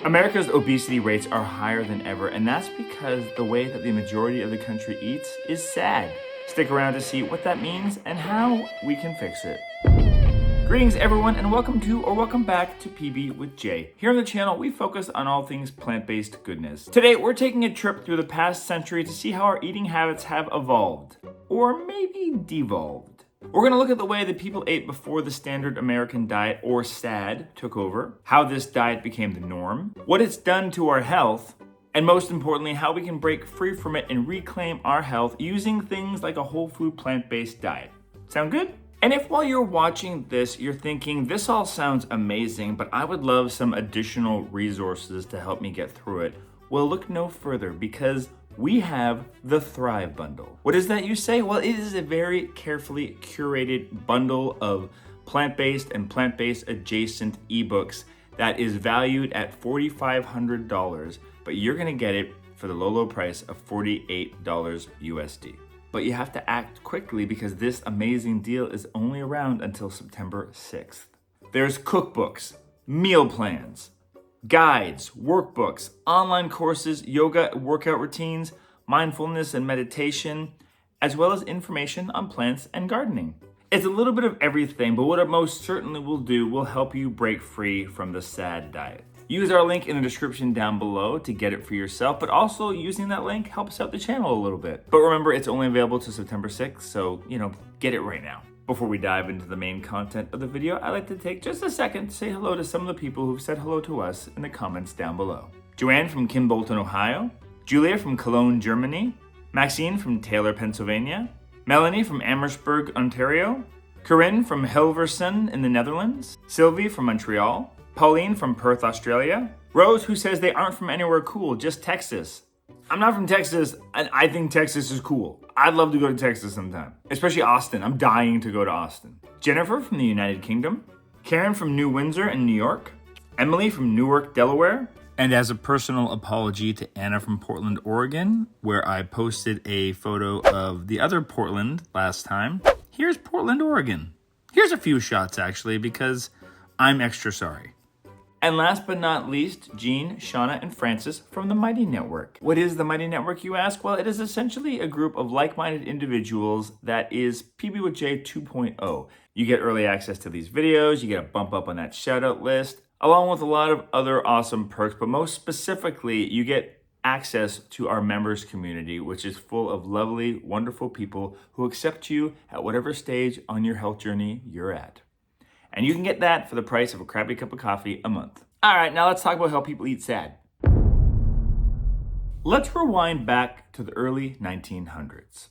America's obesity rates are higher than ever, and that's because the way that the majority of the country eats is sad. Stick around to see what that means and how we can fix it. Greetings everyone, and welcome back to PB with Jay. Here on the channel, we focus on all things plant-based goodness. Today, we're taking a trip through the past century to see how our eating habits have evolved, or maybe devolved. We're gonna look at the way that people ate before the standard American diet, or S.A.D, took over, how this diet became the norm, what it's done to our health, and most importantly, how we can break free from it and reclaim our health using things like a whole food plant-based diet. Sound good? And if while you're watching this, you're thinking, this all sounds amazing, but I would love some additional resources to help me get through it, well, look no further, because we have the Thrive Bundle. What is that, you say? Well, it is a very carefully curated bundle of plant-based and plant-based adjacent ebooks that is valued at $4,500, but you're gonna get it for the low price of $48 USD. But you have to act quickly because this amazing deal is only around until September 6th. There's cookbooks, meal plans, guides, workbooks, online courses, yoga workout routines, mindfulness and meditation, as well as information on plants and gardening. It's a little bit of everything, but what it most certainly will do will help you break free from the S.A.D diet. Use our link in the description down below to get it for yourself, but also using that link helps out the channel a little bit. But remember, it's only available to September 6th, so, get it right now. Before we dive into the main content of the video, I'd like to take just a second to say hello to some of the people who've said hello to us in the comments down below. Joanne from Kim Bolton, Ohio, Julia from Cologne, Germany, Maxine from Taylor, Pennsylvania, Melanie from Amersfoort, Ontario, Corinne from Hilversum in the Netherlands, Sylvie from Montreal, Pauline from Perth, Australia, Rose, who says they aren't from anywhere cool, just Texas. I'm not from Texas, and I think Texas is cool. I'd love to go to Texas sometime, especially Austin. I'm dying to go to Austin. Jennifer from the United Kingdom, Karen from New Windsor in New York, Emily from Newark, Delaware, and as a personal apology to Anna from Portland, Oregon, where I posted a photo of the other Portland last time, here's Portland, Oregon. Here's a few shots actually, because I'm extra sorry. And last but not least, Jean, Shauna, and Francis from the Mighty Network. What is the Mighty Network, you ask? Well, it is essentially a group of like-minded individuals that is PB with J 2.0. You get early access to these videos, you get a bump up on that shout-out list, along with a lot of other awesome perks, but most specifically, you get access to our members community, which is full of lovely, wonderful people who accept you at whatever stage on your health journey you're at. And you can get that for the price of a crappy cup of coffee a month. All right, now let's talk about how people eat S.A.D. Let's rewind back to the early 1900s.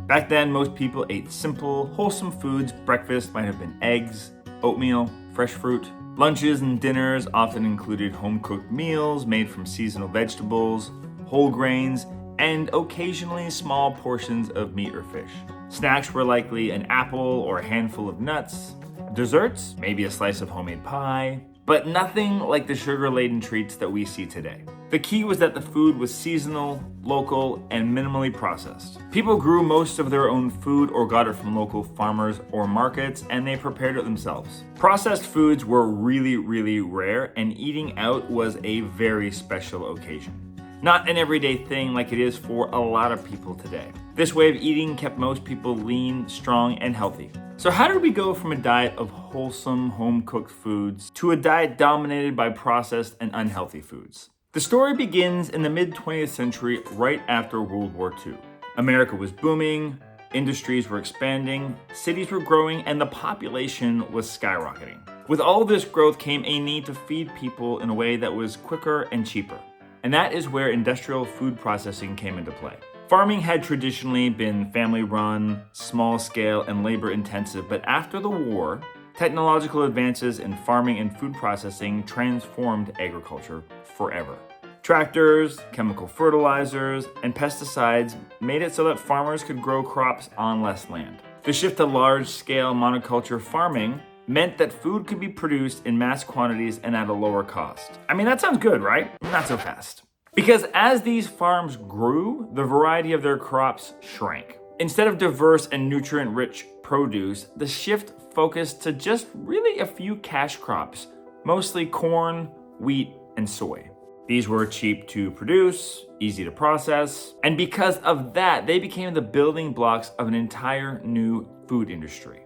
Back then, most people ate simple, wholesome foods. Breakfast might have been eggs, oatmeal, fresh fruit. Lunches and dinners often included home-cooked meals made from seasonal vegetables, whole grains, and occasionally small portions of meat or fish. Snacks were likely an apple or a handful of nuts. Desserts, maybe a slice of homemade pie, but nothing like the sugar-laden treats that we see today. The key was that the food was seasonal, local, and minimally processed. People grew most of their own food or got it from local farmers or markets, and they prepared it themselves. Processed foods were really, really rare, and eating out was a very special occasion. Not an everyday thing like it is for a lot of people today. This way of eating kept most people lean, strong, and healthy. So how did we go from a diet of wholesome, home-cooked foods to a diet dominated by processed and unhealthy foods? The story begins in the mid-20th century, right after World War II. America was booming, industries were expanding, cities were growing, and the population was skyrocketing. With all this growth came a need to feed people in a way that was quicker and cheaper. And that is where industrial food processing came into play. Farming had traditionally been family-run, small-scale, and labor-intensive, but after the war, technological advances in farming and food processing transformed agriculture forever. Tractors, chemical fertilizers, and pesticides made it so that farmers could grow crops on less land. The shift to large-scale monoculture farming meant that food could be produced in mass quantities and at a lower cost. I mean, that sounds good, right? Not so fast. Because as these farms grew, the variety of their crops shrank. Instead of diverse and nutrient-rich produce, the shift focused to just really a few cash crops, mostly corn, wheat, and soy. These were cheap to produce, easy to process, and because of that, they became the building blocks of an entire new food industry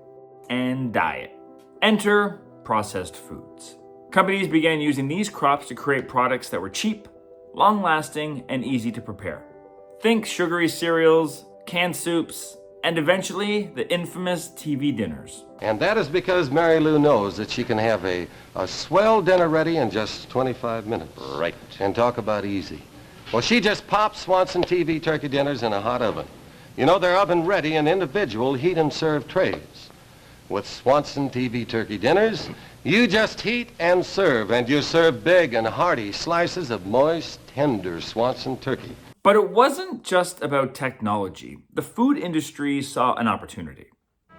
and diet. Enter processed foods. Companies began using these crops to create products that were cheap, long-lasting, and easy to prepare. Think sugary cereals, canned soups, and eventually the infamous TV dinners. And that is because Mary Lou knows that she can have a swell dinner ready in just 25 minutes. Right. And talk about easy. Well, she just pops Swanson TV turkey dinners in a hot oven. You know, they're oven ready in individual heat and serve trays. With Swanson TV turkey dinners, you just heat and you serve big and hearty slices of moist, tender Swanson turkey. But it wasn't just about technology. The food industry saw an opportunity.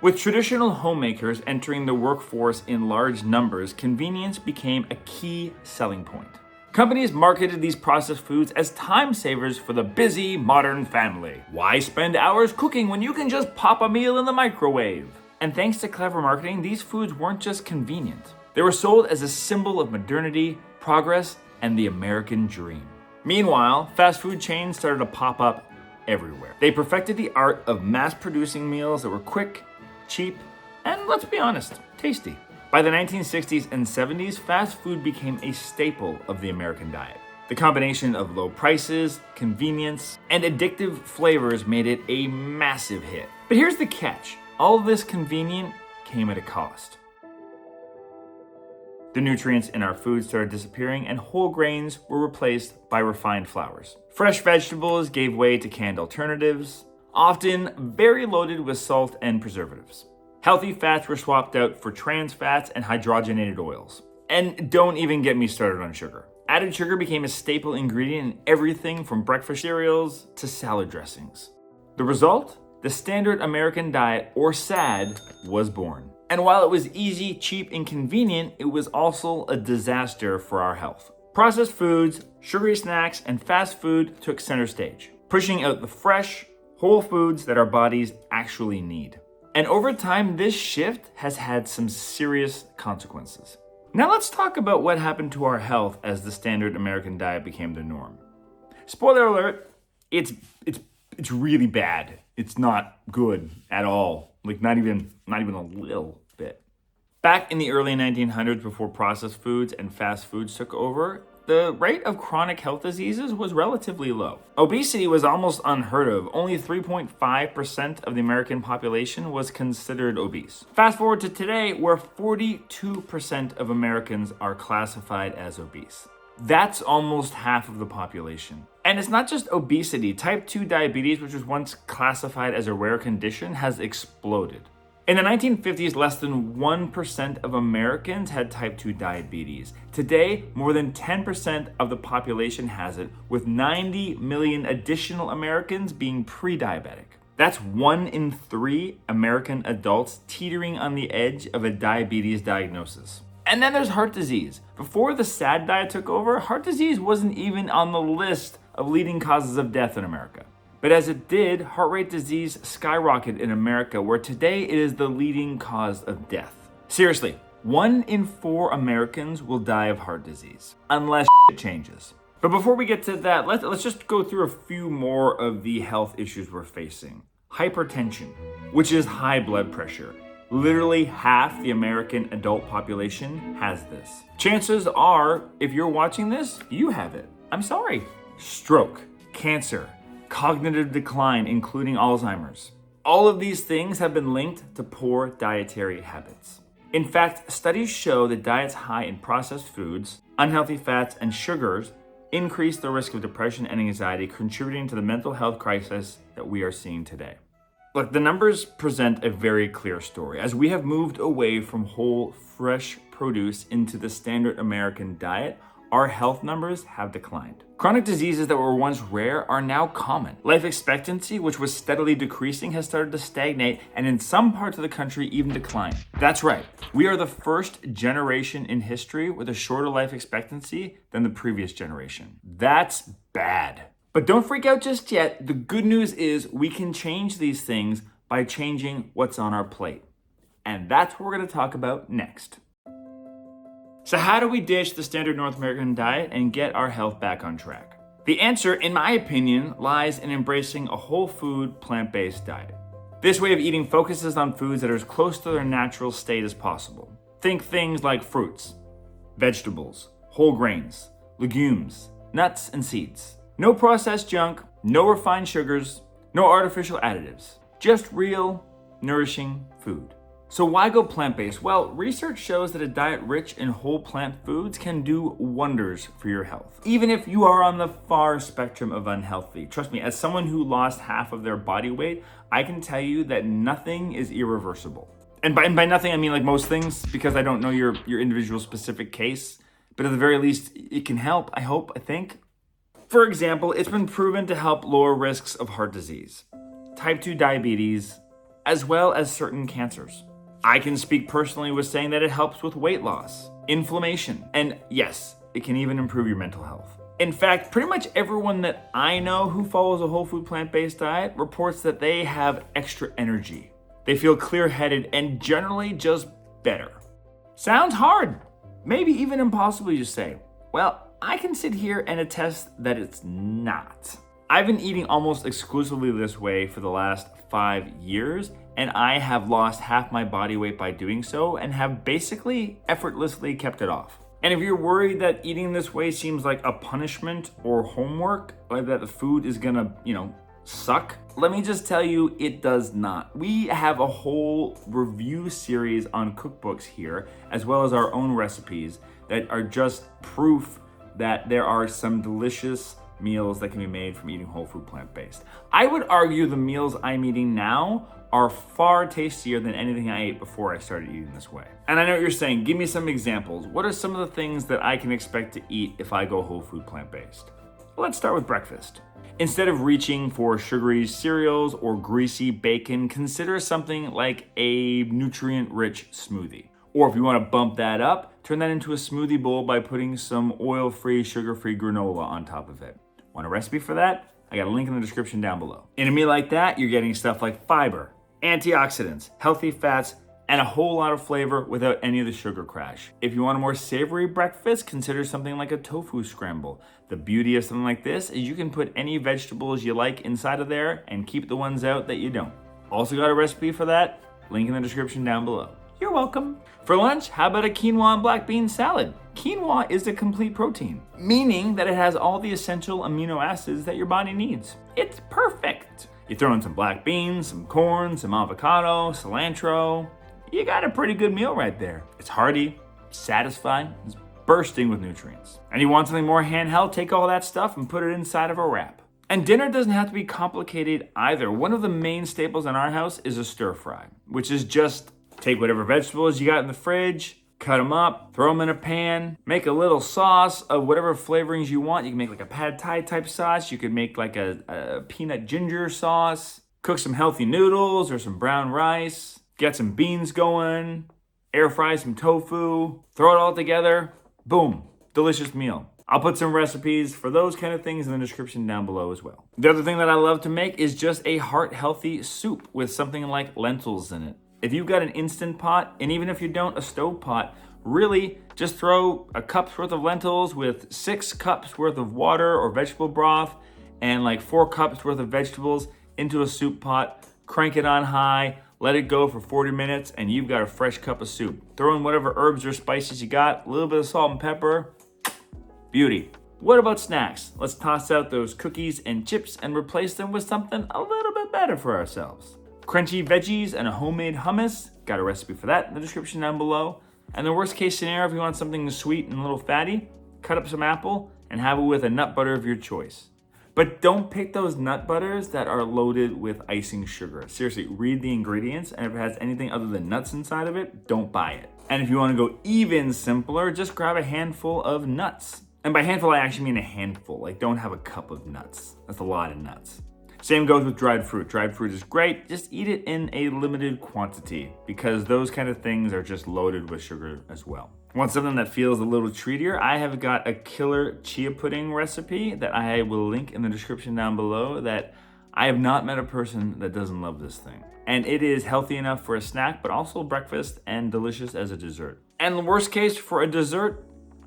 With traditional homemakers entering the workforce in large numbers, convenience became a key selling point. Companies marketed these processed foods as time savers for the busy modern family. Why spend hours cooking when you can just pop a meal in the microwave? And thanks to clever marketing, these foods weren't just convenient. They were sold as a symbol of modernity, progress, and the American dream. Meanwhile, fast food chains started to pop up everywhere. They perfected the art of mass-producing meals that were quick, cheap, and let's be honest, tasty. By the 1960s and 70s, fast food became a staple of the American diet. The combination of low prices, convenience, and addictive flavors made it a massive hit. But here's the catch. All of this convenient came at a cost. The nutrients in our food started disappearing and whole grains were replaced by refined flours. Fresh vegetables gave way to canned alternatives, often very loaded with salt and preservatives. Healthy fats were swapped out for trans fats and hydrogenated oils. And don't even get me started on sugar. Added sugar became a staple ingredient in everything from breakfast cereals to salad dressings. The result? The standard American diet, or SAD, was born. And while it was easy, cheap, and convenient, it was also a disaster for our health. Processed foods, sugary snacks, and fast food took center stage, pushing out the fresh, whole foods that our bodies actually need. And over time, this shift has had some serious consequences. Now let's talk about what happened to our health as the standard American diet became the norm. Spoiler alert, it's really bad. It's not good at all. Like not even a little bit. Back in the early 1900s, before processed foods and fast foods took over, the rate of chronic health diseases was relatively low. Obesity was almost unheard of. Only 3.5% of the American population was considered obese. Fast forward to today, where 42% of Americans are classified as obese. That's almost half of the population. And it's not just obesity. Type 2 diabetes, which was once classified as a rare condition, has exploded. In the 1950s, less than 1% of Americans had type 2 diabetes. Today, more than 10% of the population has it, with 90 million additional Americans being pre-diabetic. That's 1 in 3 American adults teetering on the edge of a diabetes diagnosis. And then there's heart disease. Before the SAD diet took over, heart disease wasn't even on the list of leading causes of death in America. But as it did, heart rate disease skyrocketed in America, where today it is the leading cause of death. Seriously, 1 in 4 Americans will die of heart disease, unless it changes. But before we get to that, let's just go through a few more of the health issues we're facing. Hypertension, which is high blood pressure. Literally half the American adult population has this. Chances are, if you're watching this, you have it. I'm sorry. Stroke, cancer, cognitive decline, including Alzheimer's. All of these things have been linked to poor dietary habits. In fact, studies show that diets high in processed foods, unhealthy fats, and sugars increase the risk of depression and anxiety, contributing to the mental health crisis that we are seeing today. Look, the numbers present a very clear story. As we have moved away from whole, fresh produce into the standard American diet, our health numbers have declined. Chronic diseases that were once rare are now common. Life expectancy, which was steadily decreasing, has started to stagnate and in some parts of the country even decline. That's right. We are the first generation in history with a shorter life expectancy than the previous generation. That's bad. But don't freak out just yet. The good news is we can change these things by changing what's on our plate. And that's what we're going to talk about next. So how do we ditch the standard North American diet and get our health back on track? The answer, in my opinion, lies in embracing a whole food, plant-based diet. This way of eating focuses on foods that are as close to their natural state as possible. Think things like fruits, vegetables, whole grains, legumes, nuts, and seeds. No processed junk, no refined sugars, no artificial additives. Just real, nourishing food. So why go plant-based? Well, research shows that a diet rich in whole plant foods can do wonders for your health. Even if you are on the far spectrum of unhealthy. Trust me, as someone who lost half of their body weight, I can tell you that nothing is irreversible. And by nothing, I mean like most things, because I don't know your individual specific case. But at the very least, it can help, I think. For example, it's been proven to help lower risks of heart disease, type 2 diabetes, as well as certain cancers. I can speak personally with saying that it helps with weight loss, inflammation, and yes, it can even improve your mental health. In fact, pretty much everyone that I know who follows a whole food plant-based diet reports that they have extra energy. They feel clear-headed and generally just better. Sounds hard, maybe even impossible, you say. Well, I can sit here and attest that it's not. I've been eating almost exclusively this way for the last 5 years, and I have lost half my body weight by doing so and have basically effortlessly kept it off. And if you're worried that eating this way seems like a punishment or homework, or that the food is gonna, suck, let me just tell you, it does not. We have a whole review series on cookbooks here, as well as our own recipes that are just proof that there are some delicious meals that can be made from eating whole food plant-based. I would argue the meals I'm eating now are far tastier than anything I ate before I started eating this way. And I know what you're saying, give me some examples. What are some of the things that I can expect to eat if I go whole food plant-based? Well, let's start with breakfast. Instead of reaching for sugary cereals or greasy bacon, consider something like a nutrient-rich smoothie. Or if you want to bump that up, turn that into a smoothie bowl by putting some oil-free, sugar-free granola on top of it. Want a recipe for that? I got a link in the description down below. In a meal like that, you're getting stuff like fiber, antioxidants, healthy fats, and a whole lot of flavor without any of the sugar crash. If you want a more savory breakfast, consider something like a tofu scramble. The beauty of something like this is you can put any vegetables you like inside of there and keep the ones out that you don't. Also got a recipe for that? Link in the description down below. You're welcome. For lunch, how about a quinoa and black bean salad? Quinoa is a complete protein, meaning that it has all the essential amino acids that your body needs. It's perfect. You throw in some black beans, some corn, some avocado, cilantro. You got a pretty good meal right there. It's hearty, satisfying, it's bursting with nutrients. And you want something more handheld? Take all that stuff and put it inside of a wrap. And dinner doesn't have to be complicated either. One of the main staples in our house is a stir fry, which is just take whatever vegetables you got in the fridge, cut them up, throw them in a pan, make a little sauce of whatever flavorings you want. You can make like a pad thai type sauce. You could make like a peanut ginger sauce, cook some healthy noodles or some brown rice, get some beans going, air fry some tofu, throw it all together, boom, delicious meal. I'll put some recipes for those kind of things in the description down below as well. The other thing that I love to make is just a heart-healthy soup with something like lentils in it. If you've got an Instant Pot, and even if you don't, a stove pot, really just throw a cup's worth of lentils with 6 cups worth of water or vegetable broth and like 4 cups worth of vegetables into a soup pot, crank it on high, let it go for 40 minutes, and you've got a fresh cup of soup. Throw in whatever herbs or spices you got, a little bit of salt and pepper, beauty. What about snacks? Let's toss out those cookies and chips and replace them with something a little bit better for ourselves. Crunchy veggies and a homemade hummus. Got a recipe for that in the description down below. And the worst case scenario, if you want something sweet and a little fatty, cut up some apple and have it with a nut butter of your choice. But don't pick those nut butters that are loaded with icing sugar. Seriously, read the ingredients, and if it has anything other than nuts inside of it, don't buy it. And if you want to go even simpler, just grab a handful of nuts. And by handful, I actually mean a handful. Like, don't have a cup of nuts. That's a lot of nuts. Same goes with dried fruit. Dried fruit is great. Just eat it in a limited quantity because those kind of things are just loaded with sugar as well. Want something that feels a little treatier? I have got a killer chia pudding recipe that I will link in the description down below that I have not met a person that doesn't love this thing. And it is healthy enough for a snack, but also breakfast and delicious as a dessert. And the worst case for a dessert,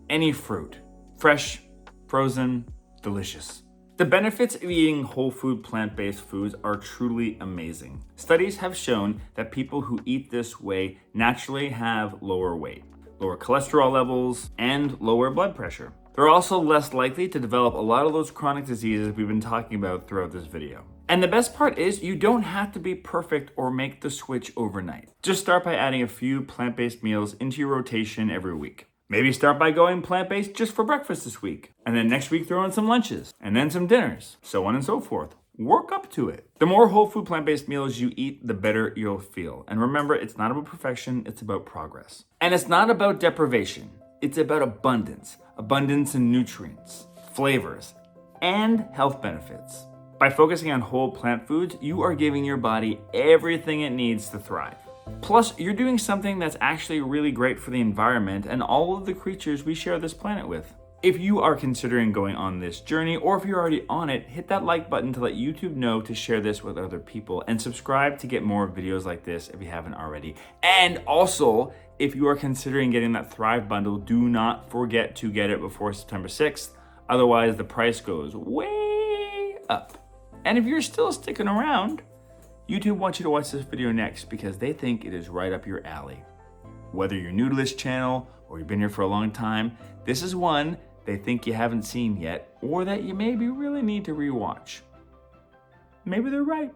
any fruit. Fresh, frozen, delicious. The benefits of eating whole food plant-based foods are truly amazing. Studies have shown that people who eat this way naturally have lower weight, lower cholesterol levels, and lower blood pressure. They're also less likely to develop a lot of those chronic diseases we've been talking about throughout this video. And the best part is you don't have to be perfect or make the switch overnight. Just start by adding a few plant-based meals into your rotation every week. Maybe start by going plant-based just for breakfast this week, and then next week throw in some lunches, and then some dinners, so on and so forth. Work up to it. The more whole food plant-based meals you eat, the better you'll feel. And remember, it's not about perfection, it's about progress. And it's not about deprivation, it's about abundance. Abundance in nutrients, flavors, and health benefits. By focusing on whole plant foods, you are giving your body everything it needs to thrive. Plus, you're doing something that's actually really great for the environment and all of the creatures we share this planet with. If you are considering going on this journey, or if you're already on it, hit that like button to let YouTube know to share this with other people, and subscribe to get more videos like this if you haven't already. And also, if you are considering getting that Thrive bundle, do not forget to get it before September 6th. Otherwise, the price goes way up. And if you're still sticking around, YouTube wants you to watch this video next because they think it is right up your alley. Whether you're new to this channel or you've been here for a long time, this is one they think you haven't seen yet, or that you maybe really need to rewatch. Maybe they're right.